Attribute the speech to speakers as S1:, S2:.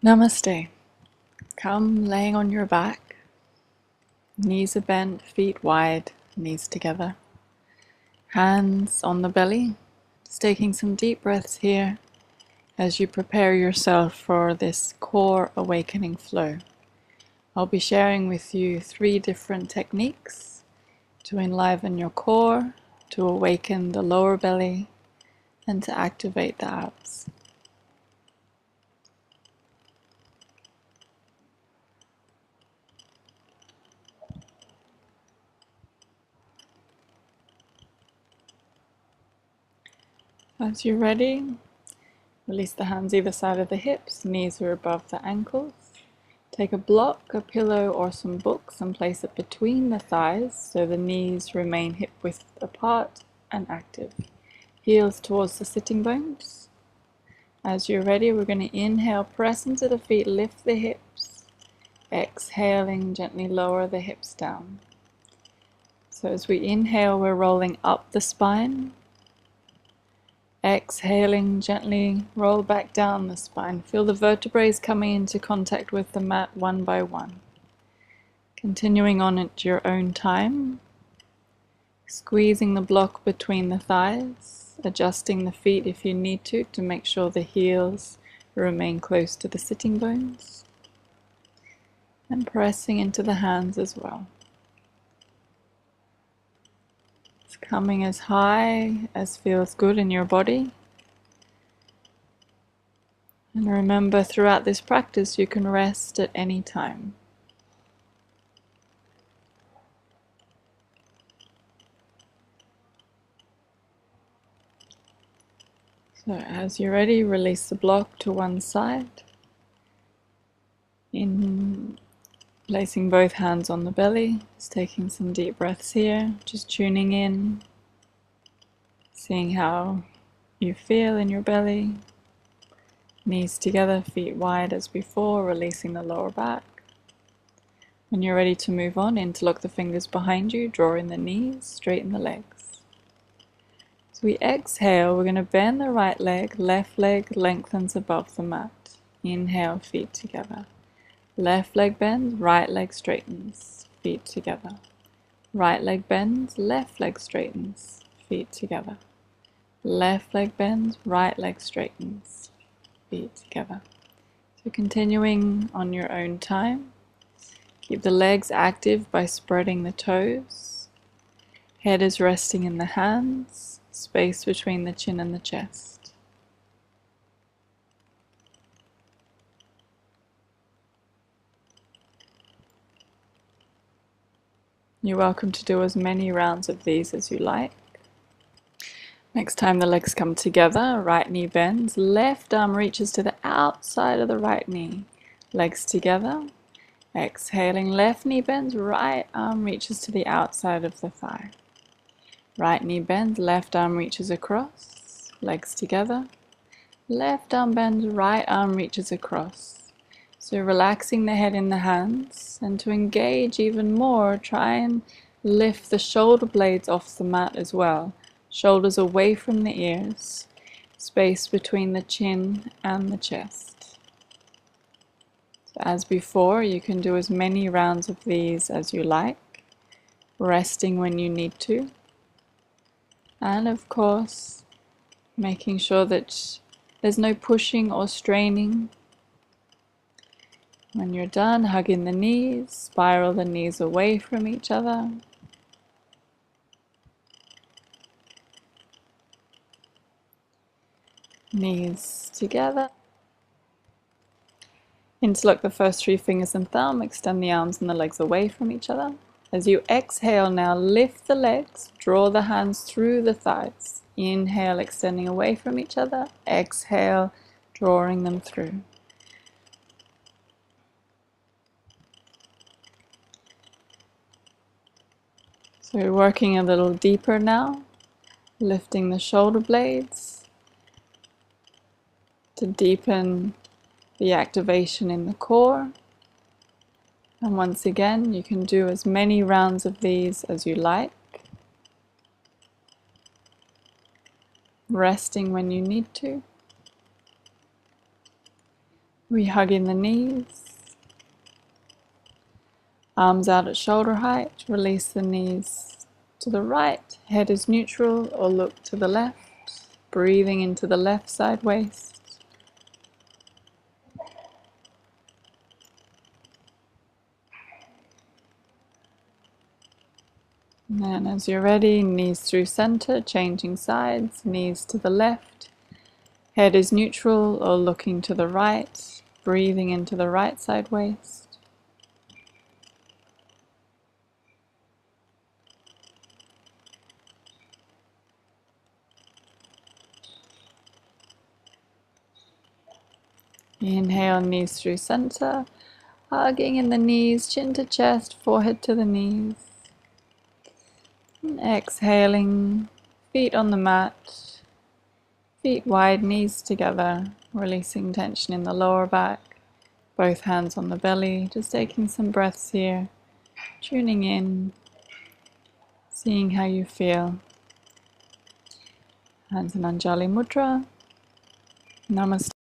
S1: Namaste. Come laying on your back, knees are bent, feet wide, knees together, hands on the belly. Just taking some deep breaths here as you prepare yourself for this core awakening flow. I'll be sharing with you 3 different techniques to enliven your core, to awaken the lower belly, and to activate the abs. As you're ready, release the hands either side of the hips, knees are above the ankles. Take a block, a pillow, or some books and place it between the thighs so the knees remain hip width apart and active. Heels towards the sitting bones. As you're ready, we're going to inhale, press into the feet, lift the hips. Exhaling, gently lower the hips down. So as we inhale, we're rolling up the spine. Exhaling, gently roll back down the spine. Feel the vertebrae coming into contact with the mat one by one. Continuing on at your own time. Squeezing the block between the thighs. Adjusting the feet if you need to make sure the heels remain close to the sitting bones. And pressing into the hands as well. Coming as high as feels good in your body. And remember, throughout this practice, you can rest at any time. So as you're ready, release the block to one side. Placing both hands on the belly, just taking some deep breaths here, just tuning in, seeing how you feel in your belly. Knees together, feet wide as before, releasing the lower back. When you're ready to move on, interlock the fingers behind you, draw in the knees, straighten the legs. As we exhale, we're going to bend the right leg, left leg lengthens above the mat. Inhale, feet together. Left leg bends, right leg straightens, feet together. Right leg bends, left leg straightens, feet together. Left leg bends, right leg straightens, feet together. So continuing on your own time. Keep the legs active by spreading the toes. Head is resting in the hands, space between the chin and the chest. You're welcome to do as many rounds of these as you like. Next time the legs come together, right knee bends, left arm reaches to the outside of the right knee. Legs together. Exhaling, left knee bends, right arm reaches to the outside of the thigh. Right knee bends, left arm reaches across. Legs together. Left arm bends, right arm reaches across. So relaxing the head in the hands, and to engage even more, try and lift the shoulder blades off the mat as well. Shoulders away from the ears, space between the chin and the chest. So as before, you can do as many rounds of these as you like, resting when you need to. And of course, making sure that there's no pushing or straining. When you're done, hug in the knees, spiral the knees away from each other. Knees together. Interlock the first 3 fingers and thumb, extend the arms and the legs away from each other. As you exhale now, lift the legs, draw the hands through the thighs. Inhale, extending away from each other. Exhale, drawing them through. So we're working a little deeper now, lifting the shoulder blades to deepen the activation in the core. And once again, you can do as many rounds of these as you like, resting when you need to. Rehugging the knees. Arms out at shoulder height. Release the knees to the right. Head is neutral or look to the left. Breathing into the left side waist. And then as you're ready, knees through center, changing sides, knees to the left. Head is neutral or looking to the right, breathing into the right side waist. Inhale, knees through center, hugging in the knees, chin to chest, forehead to the knees. And exhaling, feet on the mat, feet wide, knees together, releasing tension in the lower back, both hands on the belly, just taking some breaths here, tuning in, seeing how you feel. Hands in Anjali Mudra. Namaste.